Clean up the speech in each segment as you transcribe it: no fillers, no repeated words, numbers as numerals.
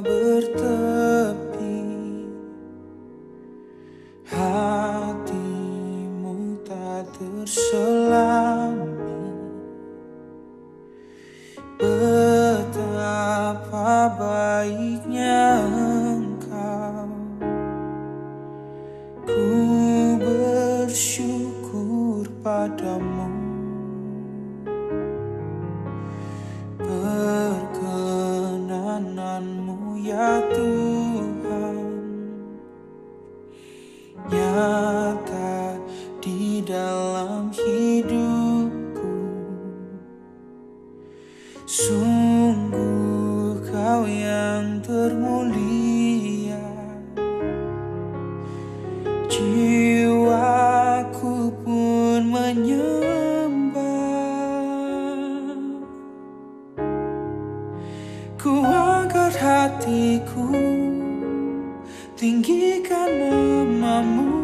bertepi, hatimu tak terselami. Betapa baiknya Engkau, ku bersyukur padamu. Perkenananmu ya Tuhan nyata di dalam hidupku. Sungguh Kau yang termulia, jiwaku pun menyembah. Ku angkat hatiku, tinggikan nama-Mu,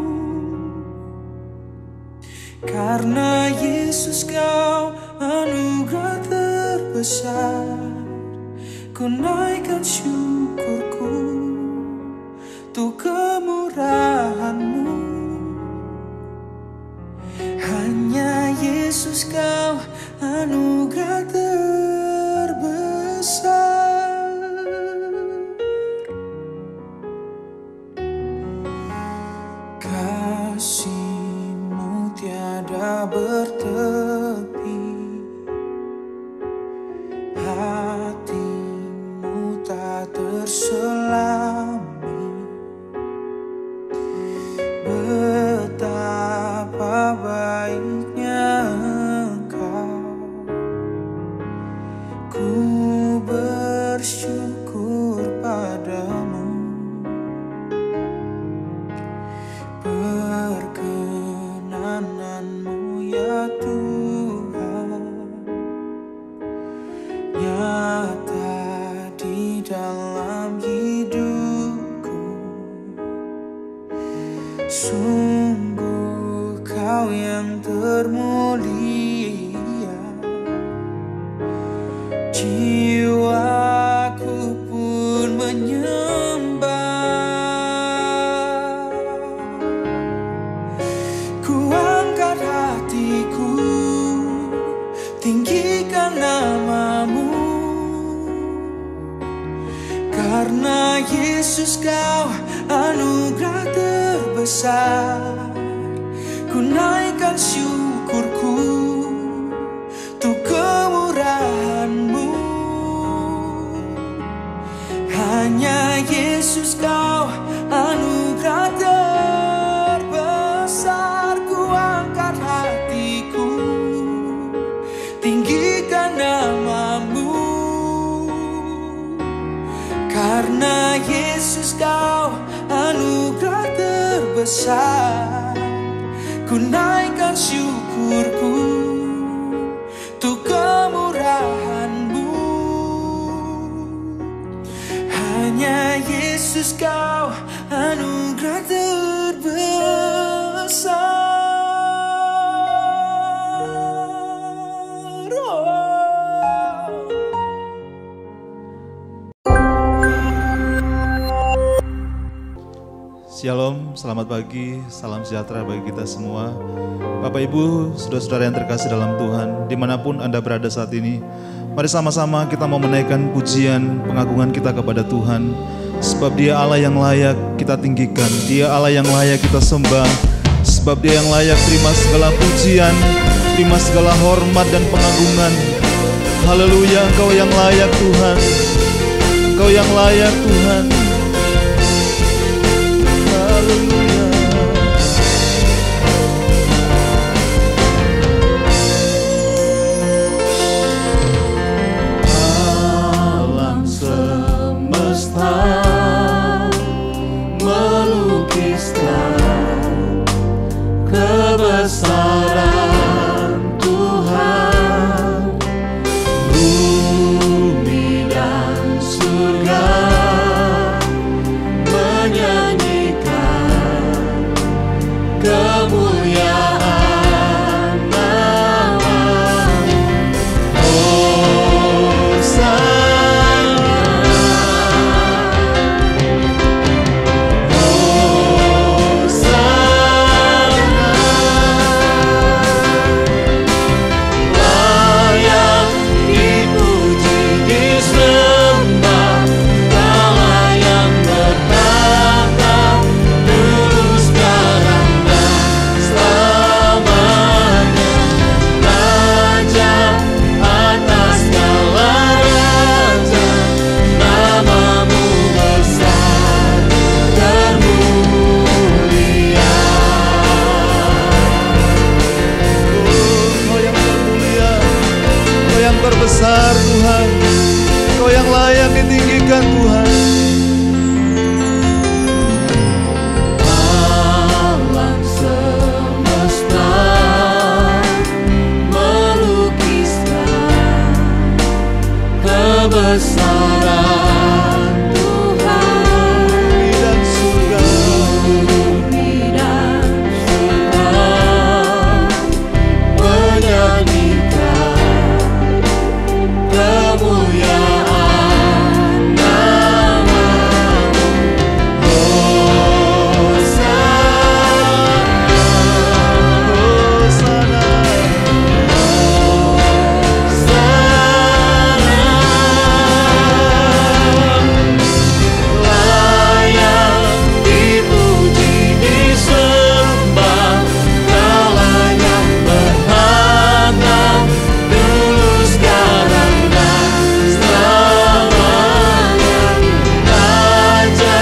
karena Yesus Kau anugerah terbesar. Ku naikkan syukurku untuk kemurahan-Mu. Hanya Yesus Kau anugerah terbesar. Kasih-Mu tiada bertepi, hatimu tak terselami. Betapa baiknya Engkau, ku bersyukur padamu. Perkenananmu ya Tuhan nyata di dalam hidupku. Sungguh Kau yang termulia, jiwaku pun menyembah. Ku angkat hatiku, tinggikan nama-Mu, karena Yesus Kau anugerah terbesar. Ku naikkan syukurku untuk kemurahan-Mu. Hanya Yesus Kau anugerah terbesar. Ku angkat hatiku, tinggikan nama-Mu, karena Yesus Kau anugerah terbesar. Ku naikkan syukurku untuk kemurahan-Mu. Hanya Yesus Kau anugerah terbesar. Shalom, selamat pagi, salam sejahtera bagi kita semua. Bapak Ibu, saudara-saudara yang terkasih dalam Tuhan, dimanapun Anda berada saat ini, mari sama-sama kita mau menaikkan pujian pengagungan kita kepada Tuhan. Sebab Dia Allah yang layak kita tinggikan, Dia Allah yang layak kita sembah. Sebab Dia yang layak terima segala pujian, terima segala hormat dan pengagungan. Haleluya, Engkau yang layak Tuhan, Engkau yang layak Tuhan. Alam semesta melukiskan kebesaran Tuhan. Bumi dan surga menyanyikan kemuliaan nama-Mu. Hosana besar Tuhan, Engkau yang layak ditinggikan Tuhan. Alam semesta melukiskan kebesaran Tuhan. Bumi dan surga, Bumi dan surga menyanyikan kemuliaan nama-Mu. Hosana, Layak dipuji, disembah, Kau layak bertata, dulu, sekarang, dan selamanya. Raja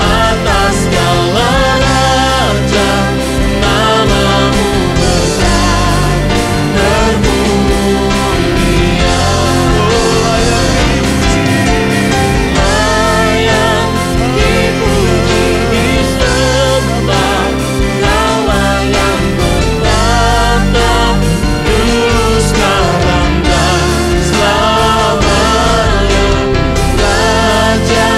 atas segala raja, nama-Mu besar termulia. Layak dipuji, disembah, Kau layak bertata, dulu, sekarang, dan selamanya. Raja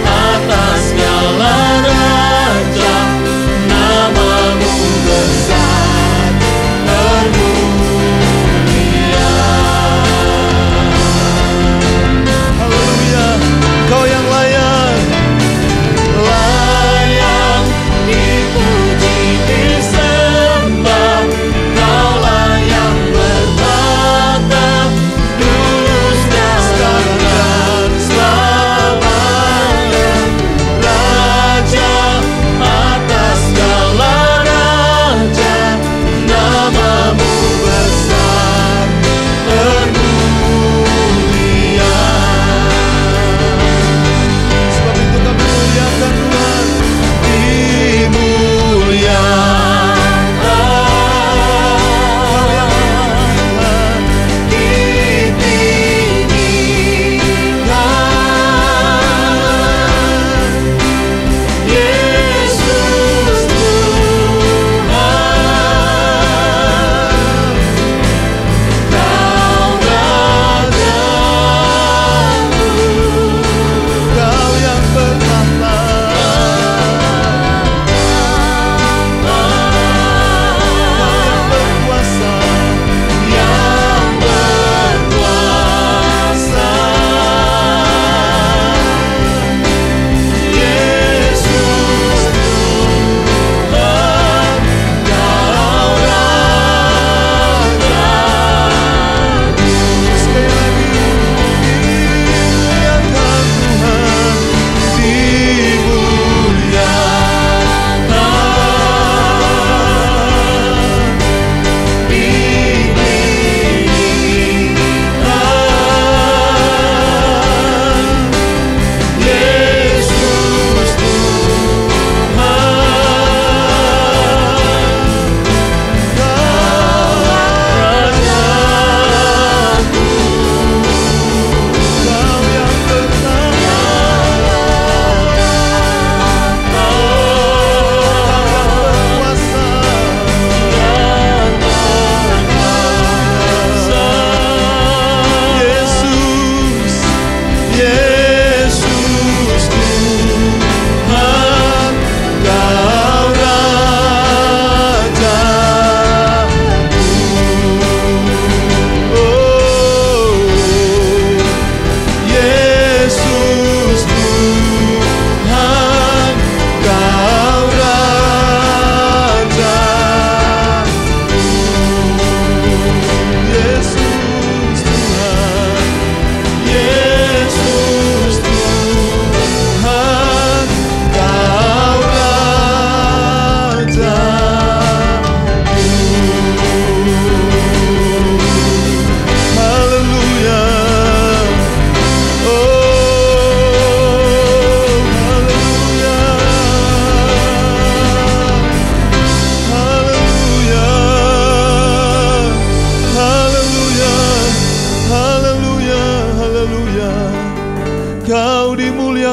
atas segala raja, nama-Mu besar termulia. haleluya, Engkau yang layak. Layak dipuji, disembah, Kau layak bertata, dulu, sekarang, dan selamanya. Raja atas segala raja, nama-Mu besar termulia. Sebab itu kami muliakan Tuhan. Yesus Tuhan,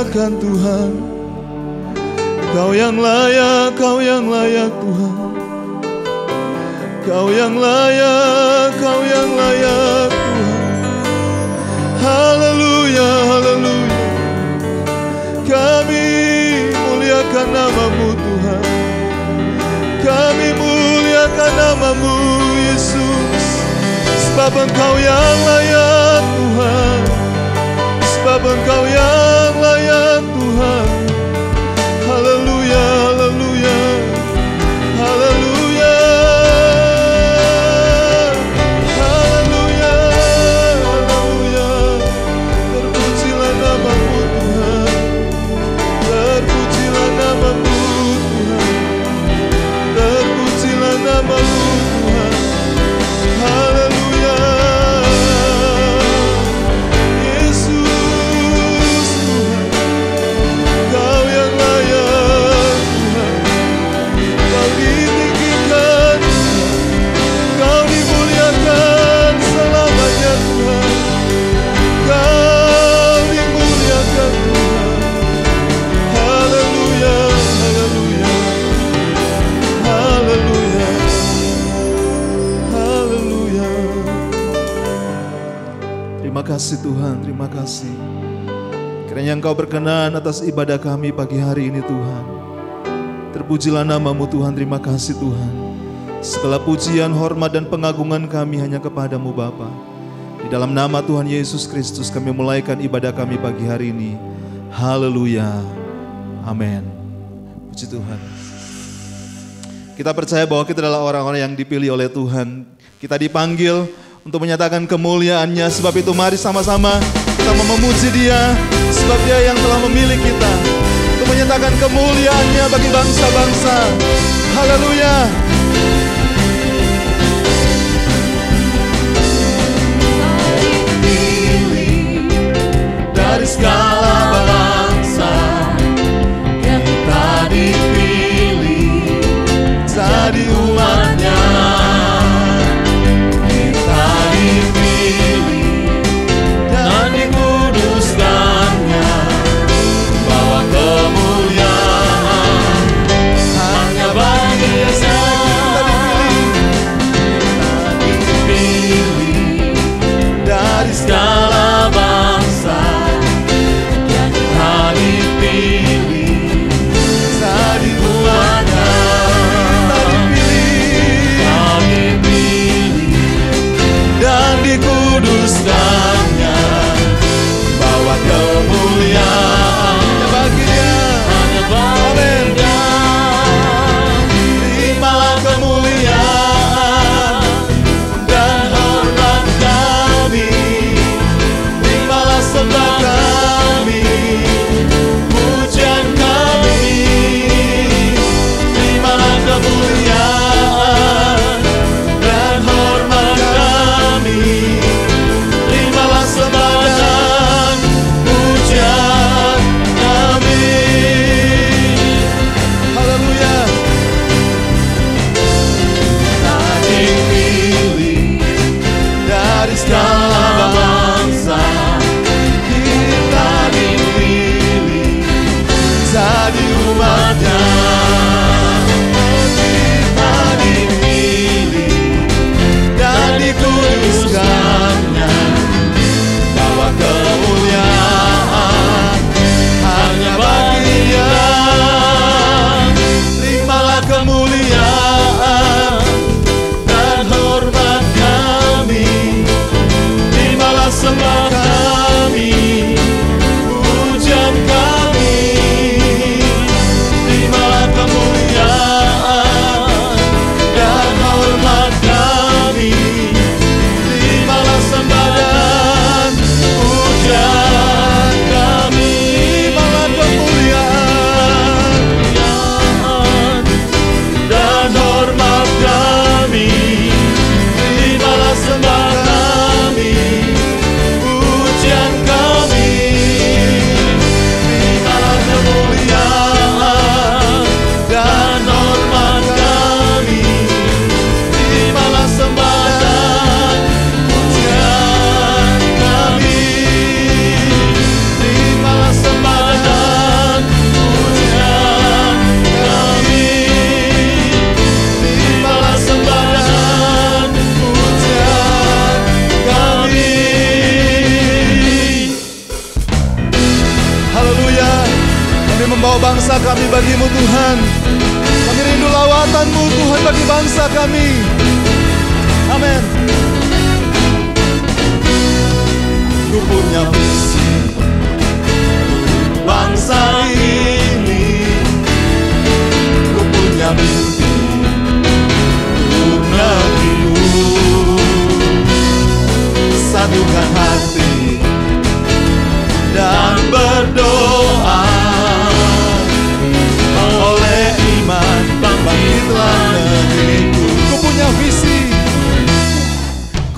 muliakan Tuhan. Kau yang layak, Kau yang layak Tuhan. Kau yang layak, Kau yang layak Tuhan. Haleluya, haleluya. Kami muliakan nama-Mu Tuhan. Kami muliakan nama-Mu Yesus. Sebab Engkau yang layak Tuhan. Sebab Engkau yang layak Tuhan. Haleluya, haleluya, haleluya, haleluya, haleluya. Terpujilah nama-Mu Tuhan. Terpujilah nama-Mu Tuhan. Terpujilah nama-Mu Tuhan. Haleluya. Yesus Tuhan, Kau yang layak Tuhan. Kau ditinggikan Tuhan. Kau dimuliakan selamanya Tuhan. Kau dimuliakan Tuhan. Haleluya, haleluya, haleluya, haleluya. Terima kasih Tuhan, terima kasih. Kiranya Engkau berkenan atas ibadah kami pagi hari ini Tuhan. Terpujilah nama-Mu Tuhan, terima kasih Tuhan. Segala pujian, hormat dan pengagungan kami hanya kepada-Mu Bapa. Di dalam nama Tuhan Yesus Kristus kami mulaikan ibadah kami pagi hari ini. Haleluya. Amin. Puji Tuhan. Kita percaya bahwa kita adalah orang-orang yang dipilih oleh Tuhan. Kita dipanggil untuk menyatakan kemuliaan-Nya. Sebab itu mari sama-sama kita memuji Dia. Sebab Dia yang telah memilih kita untuk menyatakan kemuliaan-Nya bagi bangsa-bangsa. Haleluya. Dari segala bangsa kita dipilih jadi umat-Nya. Kita dipilih dan dikuduskan-Nya, bawa kemuliaan hanya bagi Dia saja.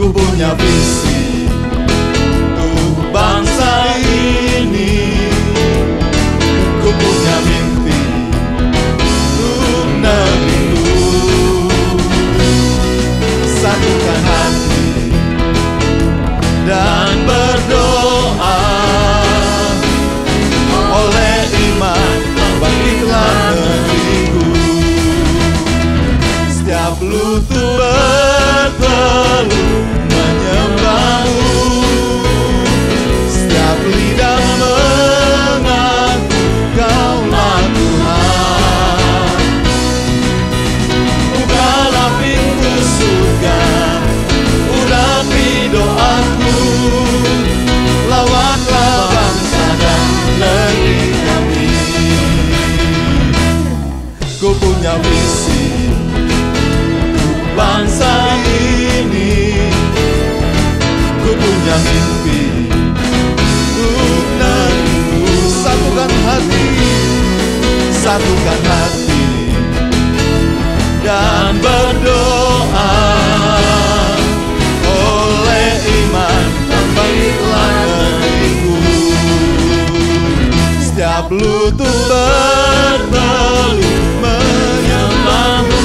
Ku punya visi untuk bangsa ini. Ku punya mimpi untuk negeriku. Satukan hati dan berdoa. Oleh iman bangkitlah negeriku. Setiap lutut bertelut menyembahmu. Setiap lidah mengaku Kaulah Tuhan. Bukalah pintu surga, urapi doaku. Lawanlah bangsa dan negeri kami. Ku punya visi untuk bangsa ini. Ku punya mimpi untuk negeriku. Satukan hati dan berdoa. Oleh iman bangkitlah negeriku. Setiap lutut bertelut menyembahmu.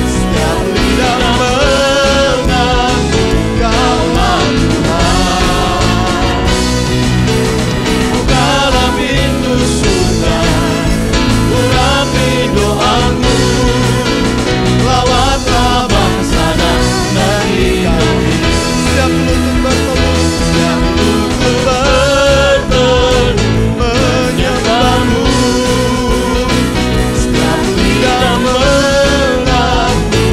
Setiap lidah mengaku Kaulah Tuhan. Bukalah pintu surga, urapi doaku. Lawatlah bangsa dan negeri kami. Setiap lutut bertelut, setiap lutut bertelut menyembahmu. Setiap lidah mengaku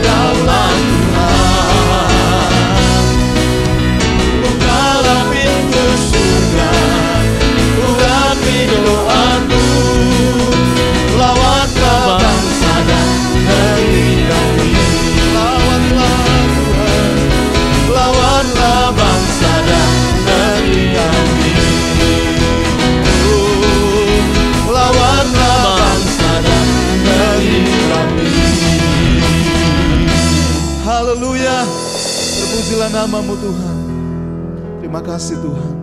Kaulah Tuhan. Bukalah pintu surga, urapi doaku. Lawatlah bangsa dan negeri kami. Lawatlah Tuhan, lawatlah bangsa dan negeri kami. Lawatlah bangsa dan negeri kami. Haleluya, terpujilah namamu Tuhan. Terima kasih Tuhan.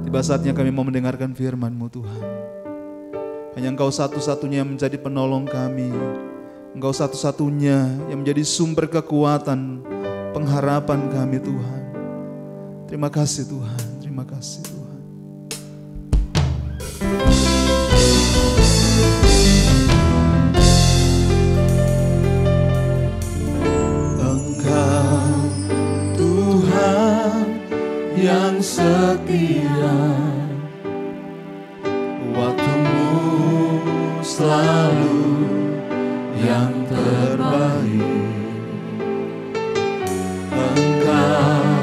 Tiba saatnya kami mau mendengarkan firman-Mu Tuhan. Hanya Engkau satu-satunya yang menjadi penolong kami. Engkau satu-satunya yang menjadi sumber kekuatan, pengharapan kami Tuhan. Terima kasih Tuhan, terima kasih Tuhan. Engkau Tuhan yang setia, waktumu selalu yang terbaik. Engkau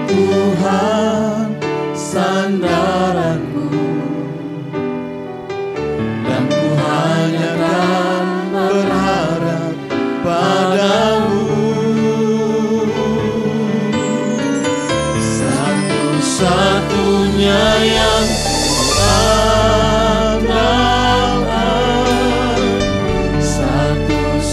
Tuhan sandaranku, dan ku hanya kan berharap padamu. Satu-satunya yang andalkan, satu-satunya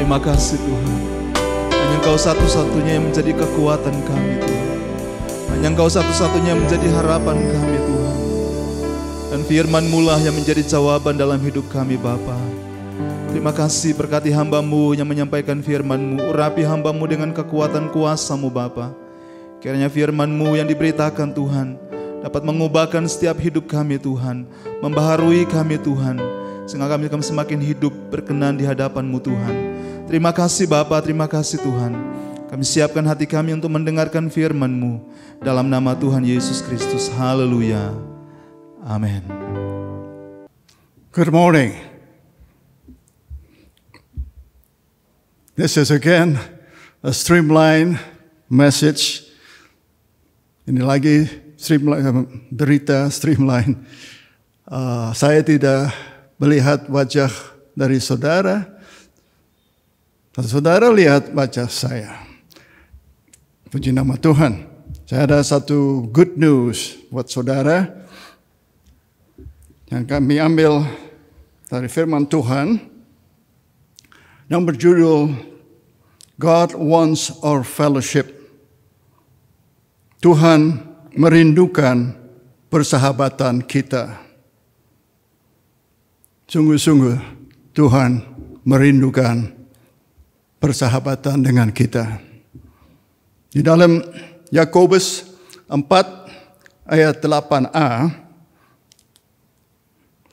Terima kasih Tuhan. Hanya Engkau satu-satunya yang menjadi kekuatan kami Tuhan. Hanya Engkau satu-satunya yang menjadi harapan kami Tuhan. Dan firman-Mu lah yang menjadi jawaban dalam hidup kami Bapa. Terima kasih, berkati hamba-Mu yang menyampaikan firman-Mu. Urapi hamba-Mu dengan kekuatan kuasa-Mu Bapa. Kiranya firman-Mu yang diberitakan Tuhan dapat mengubahkan setiap hidup kami Tuhan. Membaharui kami Tuhan, sehingga kami semakin hidup berkenan di hadapan-Mu Tuhan. Terima kasih Bapa, terima kasih Tuhan. Kami siapkan hati kami untuk mendengarkan firman-Mu. Dalam nama Tuhan Yesus Kristus. Haleluya. Amin. Good morning. This is again a streamline message. Ini lagi berita streamline. Saya tidak melihat wajah dari saudara. Saudara lihat wajah saya. Puji nama Tuhan. Saya ada satu good news buat saudara yang kami ambil dari firman Tuhan yang berjudul God Wants Our Fellowship. Tuhan merindukan persahabatan kita. Sungguh-sungguh Tuhan merindukan persahabatan dengan kita. Di dalam Yakobus 4 ayat 8a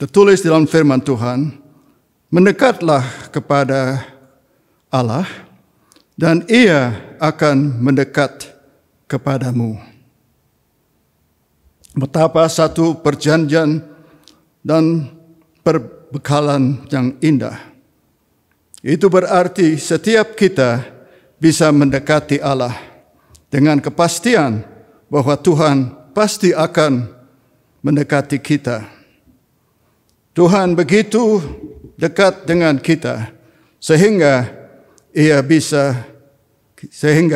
tertulis dalam firman Tuhan, mendekatlah kepada Allah dan Ia akan mendekat kepadamu. Betapa satu perjanjian dan perbekalan yang indah. Itu berarti setiap kita bisa mendekati Allah dengan kepastian bahwa Tuhan pasti akan mendekati kita. Tuhan begitu dekat dengan kita sehingga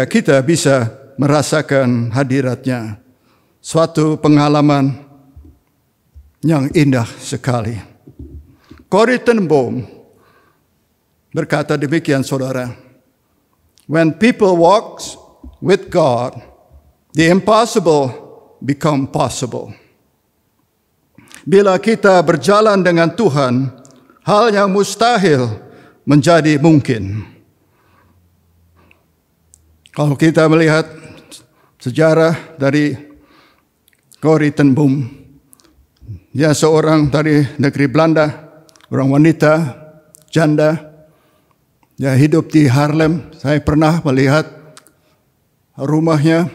kita bisa merasakan hadiratnya. Suatu pengalaman yang indah sekali. Corrie ten Boom berkata demikian saudara. When people walk with God, the impossible become possible. Bila kita berjalan dengan Tuhan, hal yang mustahil menjadi mungkin. Kalau kita melihat sejarah dari Corrie ten Boom, dia seorang dari negeri Belanda, orang wanita, janda. Dia hidup di Haarlem. Saya pernah melihat rumahnya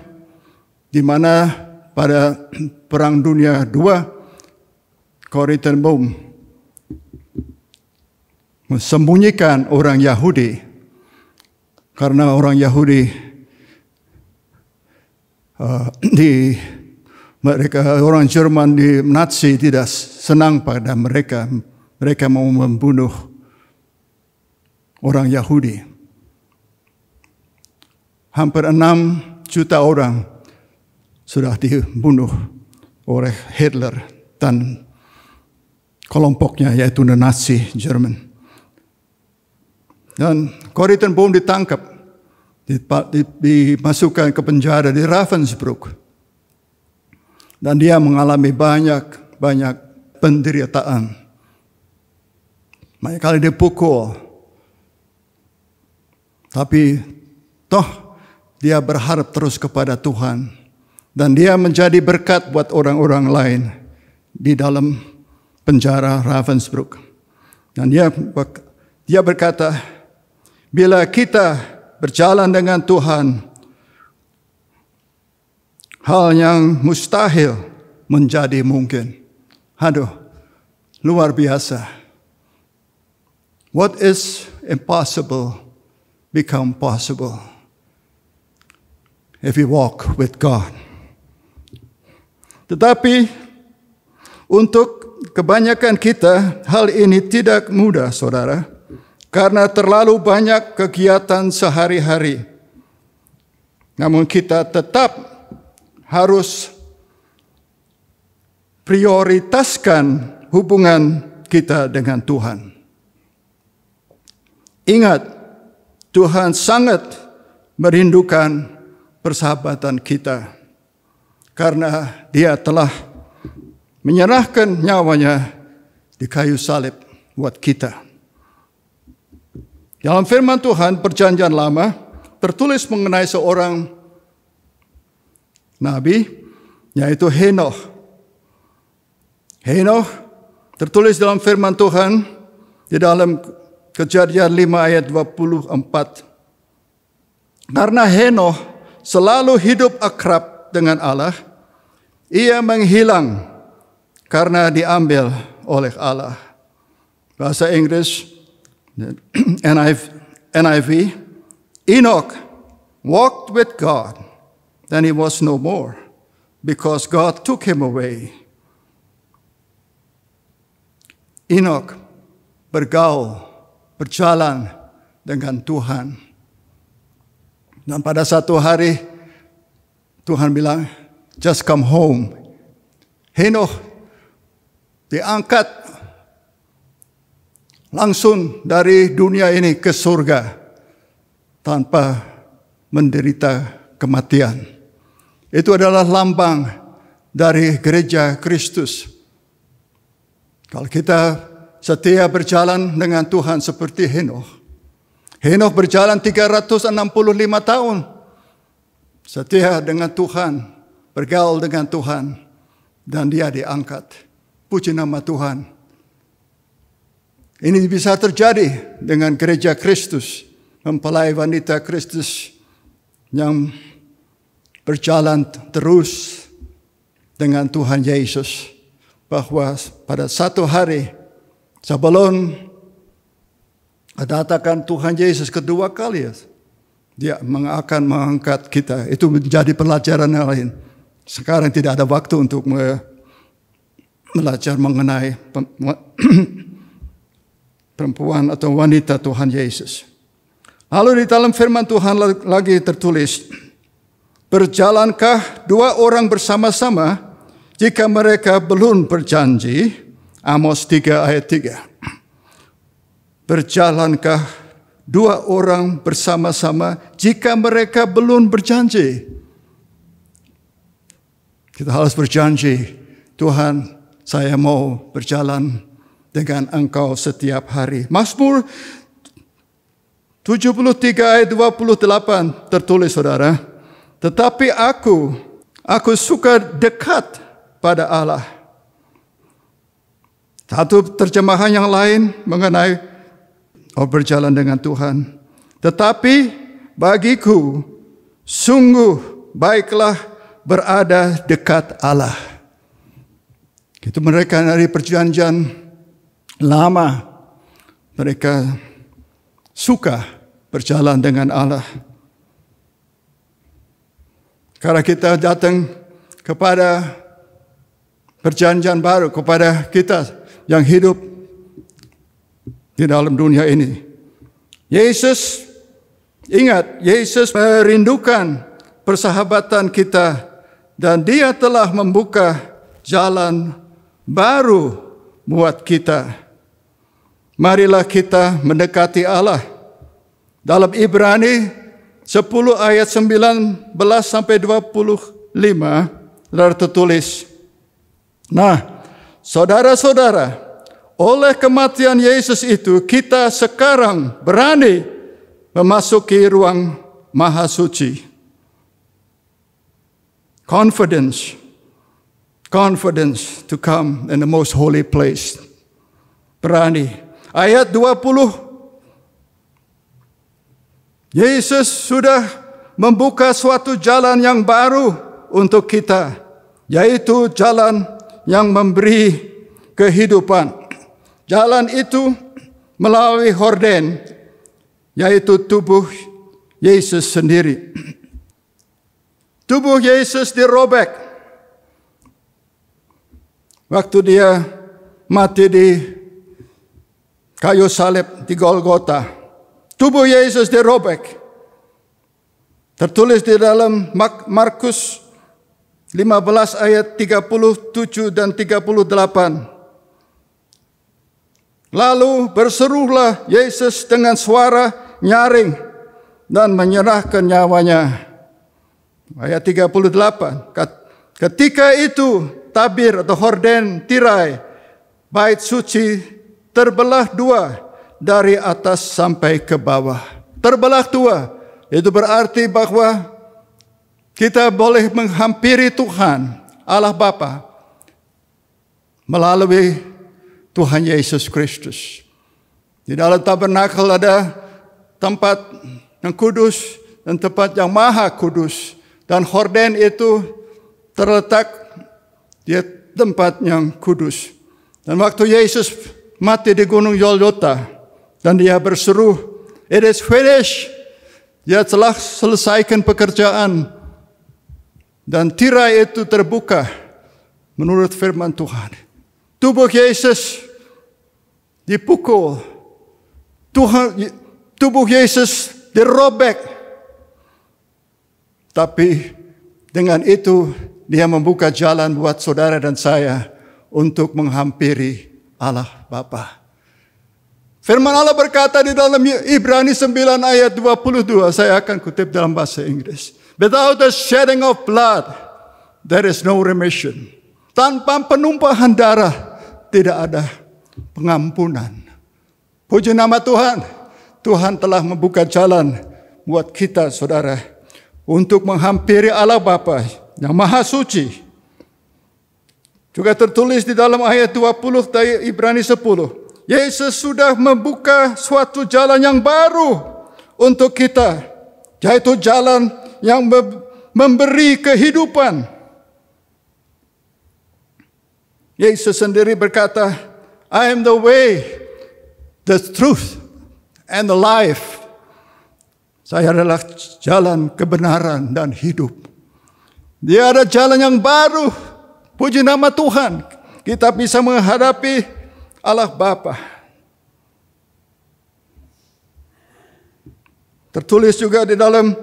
di mana pada Perang Dunia II, Corrie ten Boom mensembunyikan orang Yahudi karena orang Yahudi orang Jerman di Nazi tidak senang pada mereka. Mereka mau membunuh orang Yahudi. Hampir 6 juta orang sudah dibunuh oleh Hitler dan kelompoknya yaitu Nazi Jerman. Dan Corrie ten Boom ditangkap, dimasukkan ke penjara di Ravensbrück. Dan dia mengalami banyak penderitaan. Banyak kali dipukul. Tapi toh dia berharap terus kepada Tuhan. Dan dia menjadi berkat buat orang-orang lain di dalam penjara Ravensbrück. Dan dia berkata, bila kita berjalan dengan Tuhan, hal yang mustahil menjadi mungkin. Aduh, luar biasa. What is impossible become possible if you walk with God. Tetapi untuk kebanyakan kita hal ini tidak mudah, saudara, karena terlalu banyak kegiatan sehari-hari. Namun kita tetap harus prioritaskan hubungan kita dengan Tuhan. Ingat, Tuhan sangat merindukan persahabatan kita. Karena Dia telah menyerahkan nyawanya di kayu salib buat kita. Dalam firman Tuhan Perjanjian Lama tertulis mengenai seorang nabi, yaitu Henokh. Henokh tertulis dalam firman Tuhan di dalam Kejadian 5 ayat 24. Karena Henokh selalu hidup akrab dengan Allah, ia menghilang karena diambil oleh Allah. Bahasa Inggris NIV, Enoch walked with God, then he was no more, because God took him away. Enoch berjalan dengan Tuhan. Dan pada satu hari, Tuhan bilang, just come home. Henokh diangkat langsung dari dunia ini ke surga tanpa menderita kematian. Itu adalah lambang dari gereja Kristus. Kalau kita setia berjalan dengan Tuhan seperti Henokh. Henokh berjalan 365 tahun. Setia dengan Tuhan, bergaul dengan Tuhan, dan dia diangkat. Puji nama Tuhan. Ini bisa terjadi dengan gereja Kristus, mempelai wanita Kristus yang berjalan terus dengan Tuhan Yesus. Bahwa pada satu hari sebelum kedatangan Tuhan Yesus kedua kali, Dia akan mengangkat kita. Itu menjadi pelajaran yang lain. Sekarang tidak ada waktu untuk belajar mengenai perempuan atau wanita Tuhan Yesus. Lalu di dalam firman Tuhan lagi tertulis, berjalankah dua orang bersama-sama jika mereka belum berjanji? Amos 3 ayat 3. Berjalankah dua orang bersama-sama jika mereka belum berjanji? Kita harus berjanji, Tuhan, saya mau berjalan dengan Engkau setiap hari. Mazmur 73 ayat 28 tertulis, saudara. Tetapi aku suka dekat pada Allah. Satu terjemahan yang lain mengenai berjalan dengan Tuhan. Tetapi bagiku sungguh baiklah berada dekat Allah. Itu mereka dari perjanjian lama. Mereka suka berjalan dengan Allah. Karena kita datang kepada perjanjian baru, kepada kita yang hidup di dalam dunia ini. Yesus, ingat, Yesus merindukan persahabatan kita dan Dia telah membuka jalan baru buat kita. Marilah kita mendekati Allah. Dalam Ibrani 10 ayat 19 sampai 25 tertulis. Nah, saudara-saudara, oleh kematian Yesus itu kita sekarang berani memasuki ruang Maha Suci. Confidence to come in the most holy place. Berani. Ayat 20. Yesus sudah membuka suatu jalan yang baru untuk kita, yaitu jalan yang memberi kehidupan. Jalan itu melalui horden, yaitu tubuh Yesus sendiri. Tubuh Yesus dirobek waktu Dia mati di kayu salib di Golgota. Tubuh Yesus dirobek. Tertulis di dalam Markus 15 ayat 37 dan 38. Lalu berserulah Yesus dengan suara nyaring dan menyerahkan nyawanya. Ayat 38. Ketika itu tabir atau horden tirai bait suci terbelah dua dari atas sampai ke bawah. Terbelah dua, itu berarti bahwa kita boleh menghampiri Tuhan Allah Bapa melalui Tuhan Yesus Kristus. Di dalam tabernakel ada tempat yang kudus dan tempat yang maha kudus. Dan horden itu terletak di tempat yang kudus. Dan waktu Yesus mati di Gunung Golgota dan dia berseru, "It is finished." Dia telah selesaikan pekerjaan. Dan tirai itu terbuka menurut firman Tuhan. Tubuh Yesus dipukul. Tubuh Yesus dirobek. Tapi dengan itu dia membuka jalan buat saudara dan saya untuk menghampiri Allah Bapa. Firman Allah berkata di dalam Ibrani 9 ayat 22, saya akan kutip dalam bahasa Inggris. Without the shedding of blood, there is no remission. Tanpa penumpahan darah, tidak ada pengampunan. Puji nama Tuhan. Tuhan telah membuka jalan buat kita, saudara, untuk menghampiri Allah Bapa yang Maha Suci. Juga tertulis di dalam ayat 20 dari Ibrani 10. Yesus sudah membuka suatu jalan yang baru untuk kita, yaitu jalan yang memberi kehidupan. Yesus sendiri berkata, I am the way, the truth, and the life. Saya adalah jalan kebenaran dan hidup. Dia ada jalan yang baru. Puji nama Tuhan. Kita bisa menghadapi Allah Bapa. Tertulis juga di dalam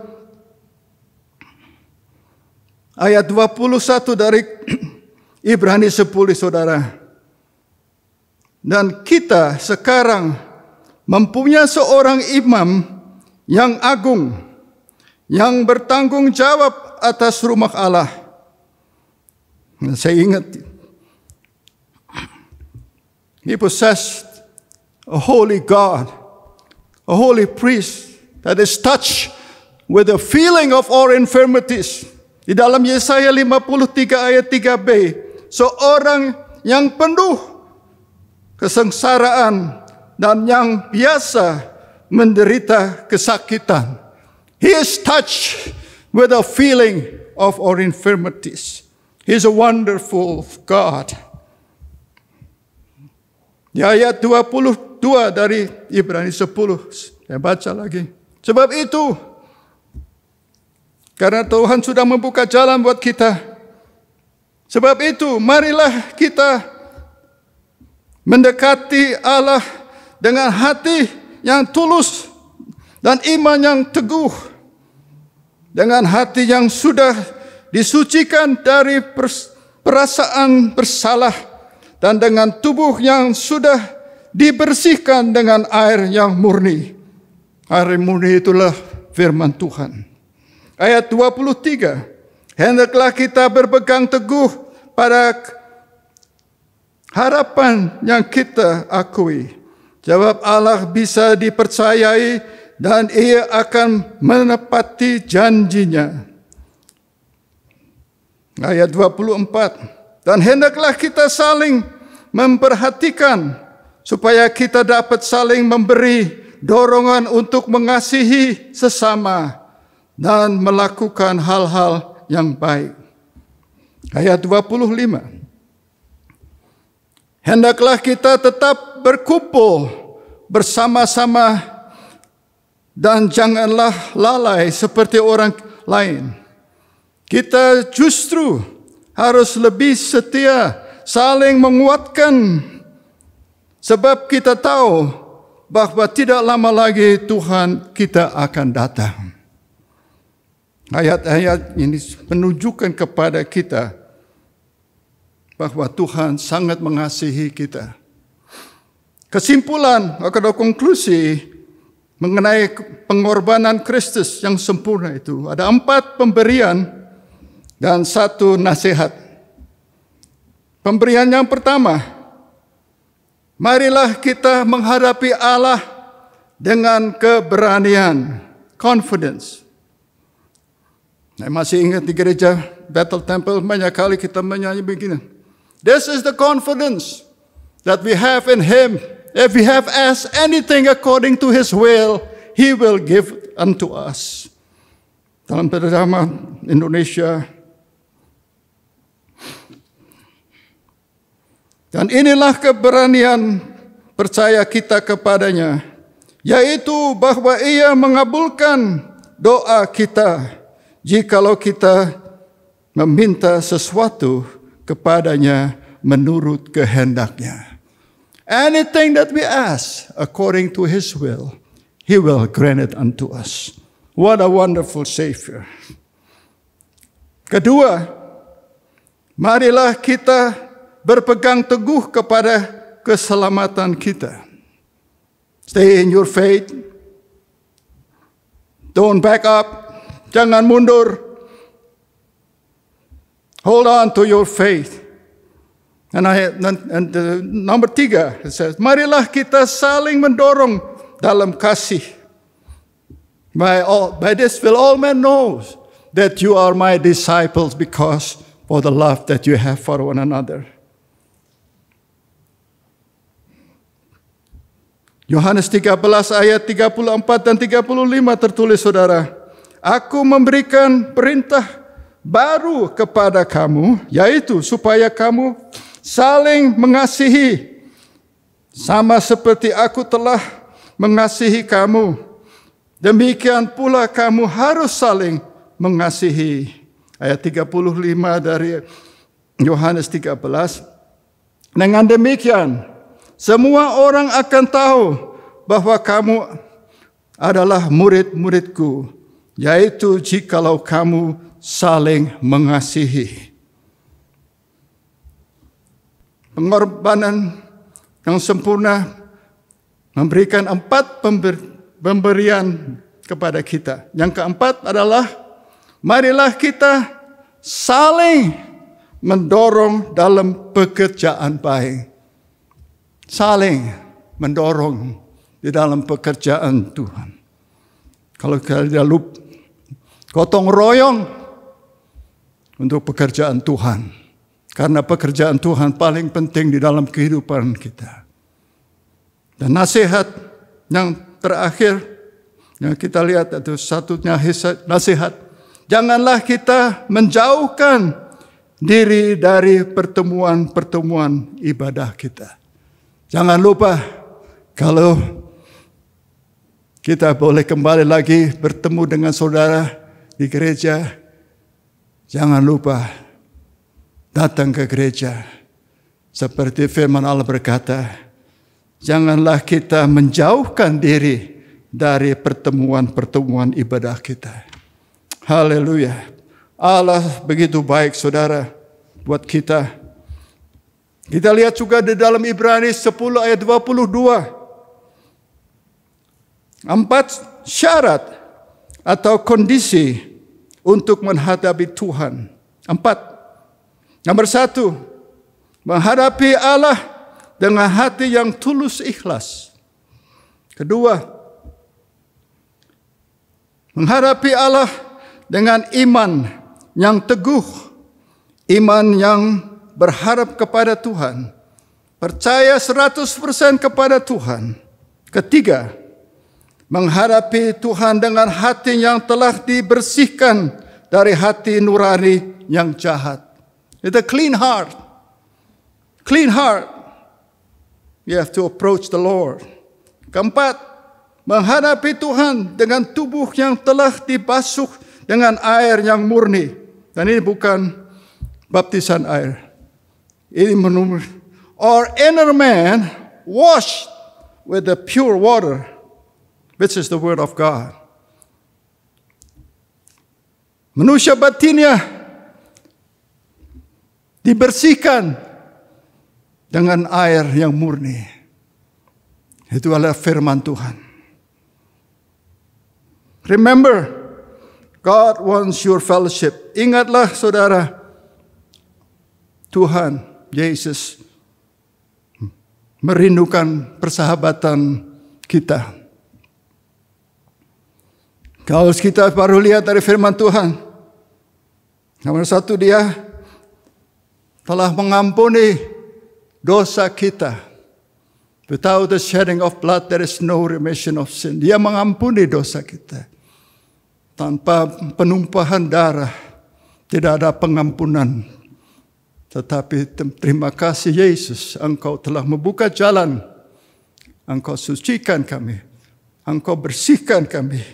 ayat 21 dari Ibrani 10, saudara. Dan kita sekarang mempunyai seorang imam yang agung, yang bertanggung jawab atas rumah Allah. Saya ingat, he possessed a holy God, a holy priest that is touched with the feeling of our infirmities. Di dalam Yesaya 53 ayat 3b, seorang yang penuh kesengsaraan dan yang biasa menderita kesakitan. He is touched with a feeling of our infirmities. He is a wonderful God. Di ayat 22 dari Ibrani 10, saya baca lagi. Sebab itu, karena Tuhan sudah membuka jalan buat kita, sebab itu marilah kita mendekati Allah dengan hati yang tulus dan iman yang teguh, dengan hati yang sudah disucikan dari perasaan bersalah, dan dengan tubuh yang sudah dibersihkan dengan air yang murni. Air murni itulah firman Tuhan. Ayat 23, hendaklah kita berpegang teguh pada harapan yang kita akui. Sebab Allah bisa dipercayai dan Ia akan menepati janjinya. Ayat 24. Dan hendaklah kita saling memperhatikan supaya kita dapat saling memberi dorongan untuk mengasihi sesama dan melakukan hal-hal yang baik. Ayat 25. Hendaklah kita tetap berkumpul bersama-sama dan janganlah lalai seperti orang lain. Kita justru harus lebih setia, saling menguatkan, sebab kita tahu bahwa tidak lama lagi Tuhan kita akan datang. Ayat-ayat ini menunjukkan kepada kita bahwa Tuhan sangat mengasihi kita. Kesimpulan atau konklusi mengenai pengorbanan Kristus yang sempurna itu. Ada 4 pemberian dan 1 nasihat. Pemberian yang pertama, marilah kita menghadapi Allah dengan keberanian, confidence. Saya masih ingat di gereja Bethel Temple banyak kali kita menyanyi begini. This is the confidence that we have in Him. If we have asked anything according to His will, He will give unto us. Dalam terjemahan Indonesia. Dan inilah keberanian percaya kita kepadanya, yaitu bahwa Ia mengabulkan doa kita jikalau kita meminta sesuatu kepadanya menurut kehendaknya. Anything that we ask according to His will, He will grant it unto us. What a wonderful Savior. Kedua, marilah kita berpegang teguh kepada keselamatan kita. Stay in your faith. Don't back up. Jangan mundur. Hold on to your faith. And number 3, it says, marilah kita saling mendorong dalam kasih. By this will all men know that you are my disciples because for the love that you have for one another. Yohanes 13 ayat 34 dan 35 tertulis, saudara, aku memberikan perintah baru kepada kamu, yaitu supaya kamu saling mengasihi, sama seperti aku telah mengasihi kamu. Demikian pula kamu harus saling mengasihi. Ayat 35 dari Yohanes 13. Dengan demikian, semua orang akan tahu bahwa kamu adalah murid-muridku, yaitu jikalau kamu saling mengasihi. Pengorbanan yang sempurna memberikan 4 pemberian kepada kita. Yang keempat adalah marilah kita saling mendorong dalam pekerjaan baik. Saling mendorong di dalam pekerjaan Tuhan. Kalau kita lupa, gotong royong untuk pekerjaan Tuhan. Karena pekerjaan Tuhan paling penting di dalam kehidupan kita. Dan nasihat yang terakhir yang kita lihat itu satunya nasihat. Janganlah kita menjauhkan diri dari pertemuan-pertemuan ibadah kita. Jangan lupa kalau kita boleh kembali lagi bertemu dengan saudara di gereja, jangan lupa datang ke gereja. Seperti firman Allah berkata, janganlah kita menjauhkan diri dari pertemuan-pertemuan ibadah kita. Haleluya. Allah begitu baik, saudara, buat kita. Kita lihat juga di dalam Ibrani 10 ayat 22. 4 syarat atau kondisi untuk menghadapi Tuhan. 4. Nomor 1, menghadapi Allah dengan hati yang tulus ikhlas. Kedua, menghadapi Allah dengan iman yang teguh, iman yang berharap kepada Tuhan, percaya 100% kepada Tuhan. Ketiga, menghadapi Tuhan dengan hati yang telah dibersihkan dari hati nurani yang jahat. It's a clean heart. Clean heart. You have to approach the Lord. Keempat, menghadapi Tuhan dengan tubuh yang telah dibasuh dengan air yang murni. Dan ini bukan baptisan air. Ini menurut our inner man washed with the pure water, which is the word of God. Manusia batinnya dibersihkan dengan air yang murni. Itu adalah firman Tuhan. Remember, God wants your fellowship. Ingatlah saudara, Tuhan Yesus merindukan persahabatan kita. Kalau kita baru lihat dari firman Tuhan, nomor satu, dia telah mengampuni dosa kita. Without the shedding of blood, there is no remission of sin. Dia mengampuni dosa kita. Tanpa penumpahan darah, tidak ada pengampunan. Tetapi terima kasih Yesus, Engkau telah membuka jalan. Engkau sucikan kami. Engkau bersihkan kami.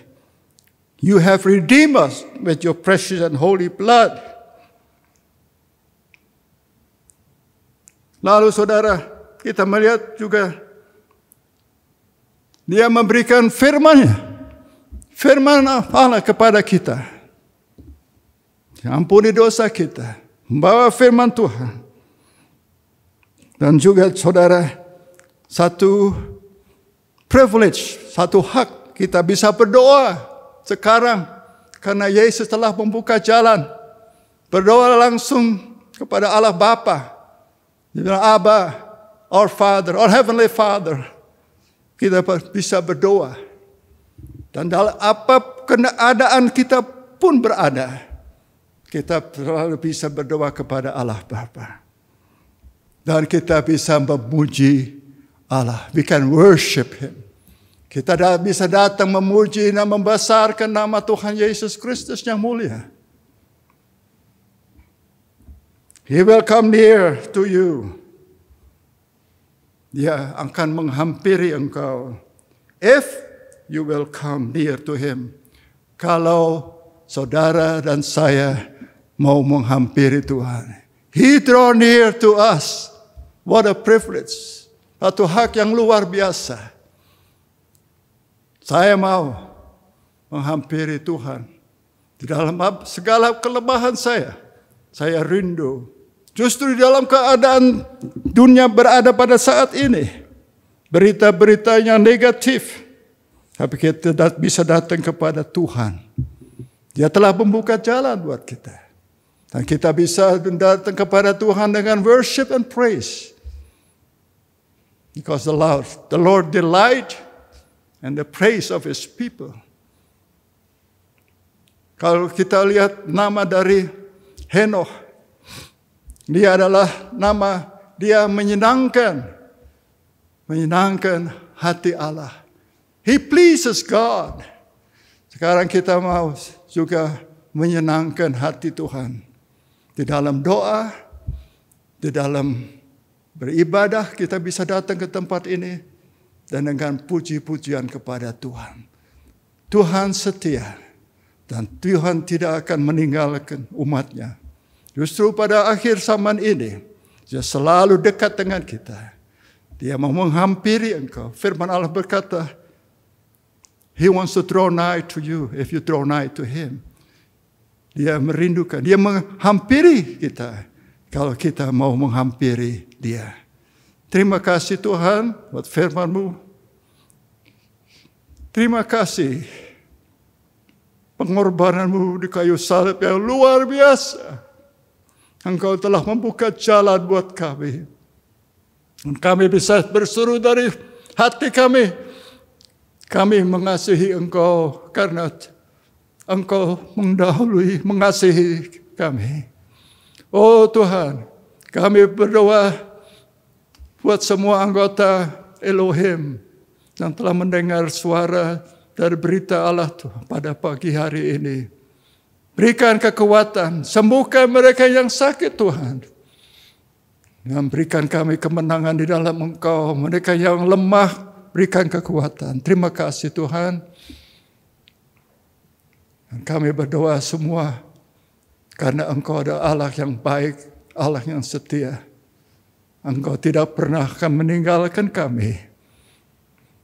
You have redeemed us with your precious and holy blood. Lalu saudara, kita melihat juga dia memberikan firman-Nya. Firman Allah kepada kita. Ampuni dosa kita. Membawa firman Tuhan. Dan juga saudara, satu privilege, satu hak, kita bisa berdoa sekarang. Karena Yesus telah membuka jalan. Berdoa langsung kepada Allah Bapa. Dia bilang, Abba, our Father, our Heavenly Father. Kita bisa berdoa. Dan dalam apa keadaan kita pun berada, kita selalu bisa berdoa kepada Allah Bapa. Dan kita bisa memuji Allah. We can worship Him. Kita bisa datang memuji dan membesarkan nama Tuhan Yesus Kristus yang mulia. He will come near to you. Dia akan menghampiri engkau. If you will come near to Him. Kalau saudara dan saya mau menghampiri Tuhan. He draw near to us. What a privilege. Satu hak yang luar biasa. Saya mau menghampiri Tuhan. Di dalam segala kelemahan saya rindu. Justru di dalam keadaan dunia berada pada saat ini, berita-berita yang negatif, tapi kita bisa datang kepada Tuhan. Dia telah membuka jalan buat kita. Dan kita bisa datang kepada Tuhan dengan worship and praise. Because the Lord delight in the praise of His people. Kalau kita lihat nama dari Henokh, dia adalah nama, dia menyenangkan hati Allah. He pleases God. Sekarang kita mau juga menyenangkan hati Tuhan. Di dalam doa, di dalam beribadah, kita bisa datang ke tempat ini dan dengan puji-pujian kepada Tuhan. Tuhan setia dan Tuhan tidak akan meninggalkan umatnya. Justru pada akhir zaman ini, Dia selalu dekat dengan kita. Dia mau menghampiri engkau. Firman Allah berkata, He wants to draw nigh to you if you draw nigh to Him. Dia merindukan, Dia menghampiri kita kalau kita mau menghampiri Dia. Terima kasih Tuhan buat firman-Mu. Terima kasih pengorbanan-Mu di kayu salib yang luar biasa. Engkau telah membuka jalan buat kami. Kami bisa berseru dari hati kami. Kami mengasihi Engkau karena Engkau mendahului mengasihi kami. Oh Tuhan, kami berdoa buat semua anggota Elohim yang telah mendengar suara dari berita Allah Tuhan pada pagi hari ini. Berikan kekuatan, sembuhkan mereka yang sakit Tuhan. Dan berikan kami kemenangan di dalam Engkau. Mereka yang lemah, berikan kekuatan. Terima kasih Tuhan. Dan kami berdoa semua karena Engkau adalah Allah yang baik, Allah yang setia. Engkau tidak pernah akan meninggalkan kami.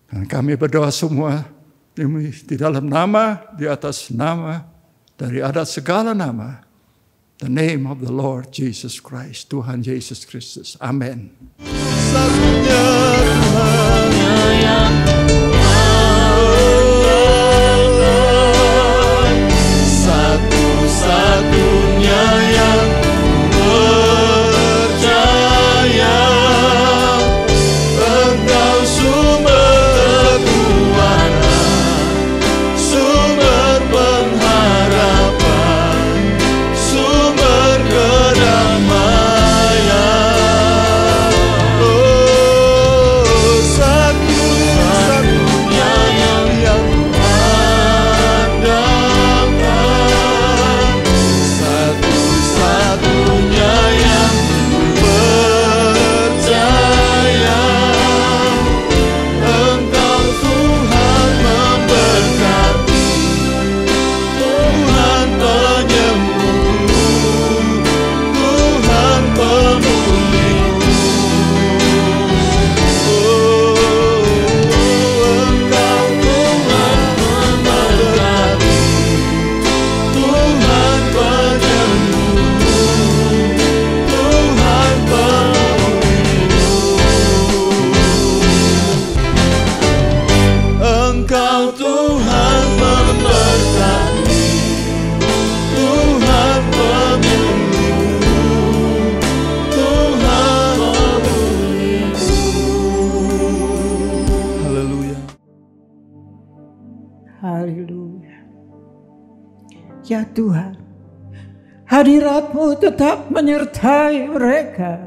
Dan kami berdoa semua di dalam nama, di atas nama, dari atas segala nama, the name of the Lord Jesus Christ, Tuhan Yesus Kristus. Amin. Satunya Tuhan. Ya Tuhan, hadirat-Mu tetap menyertai mereka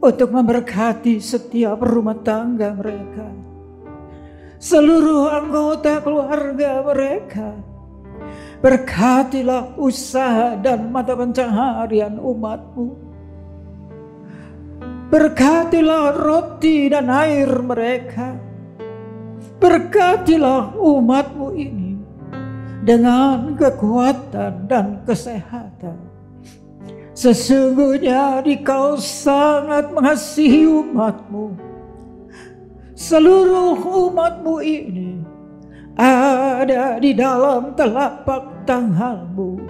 untuk memberkati setiap rumah tangga mereka, seluruh anggota keluarga mereka. Berkatilah usaha dan mata pencaharian umat-Mu. Berkatilah roti dan air mereka. Berkatilah umat-Mu ini dengan kekuatan dan kesehatan. Sesungguhnya Dikau sangat mengasihi umat-Mu. Seluruh umat-Mu ini ada di dalam telapak tangan-Mu,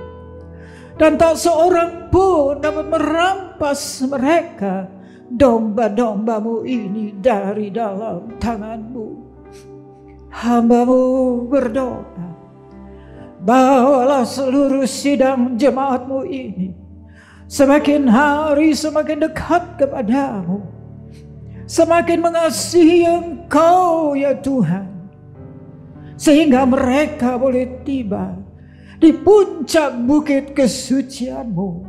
dan tak seorang pun dapat merampas mereka, domba-domba-Mu ini, dari dalam tangan-Mu. Hamba-Mu berdoa, bawalah seluruh sidang jemaat-Mu ini semakin hari semakin dekat kepada-Mu, semakin mengasihi Engkau ya Tuhan, sehingga mereka boleh tiba di puncak bukit kesucian-Mu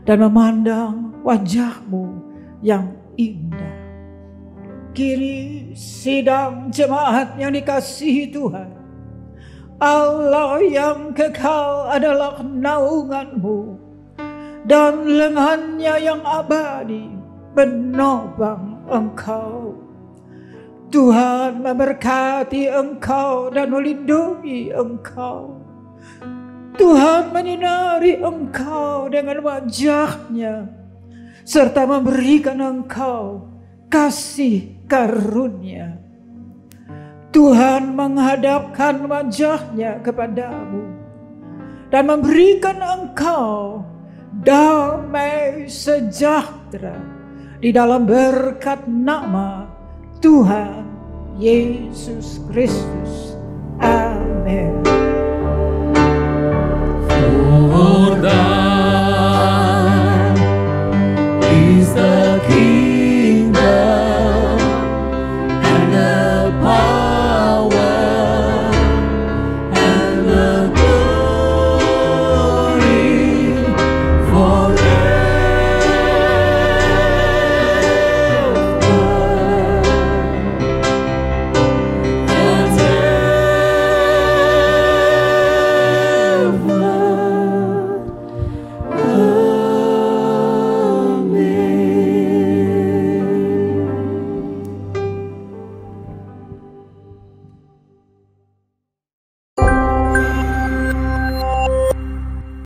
dan memandang wajah-Mu yang indah. Kini sidang jemaat yang dikasihi Tuhan, Allah yang kekal adalah naungan-Mu, dan lengannya yang abadi menopang Engkau. Tuhan memberkati Engkau dan melindungi Engkau. Tuhan menyinari Engkau dengan wajah-Nya, serta memberikan Engkau kasih karunia. Tuhan menghadapkan wajah-Nya kepadamu dan memberikan Engkau damai sejahtera di dalam berkat nama Tuhan Yesus Kristus.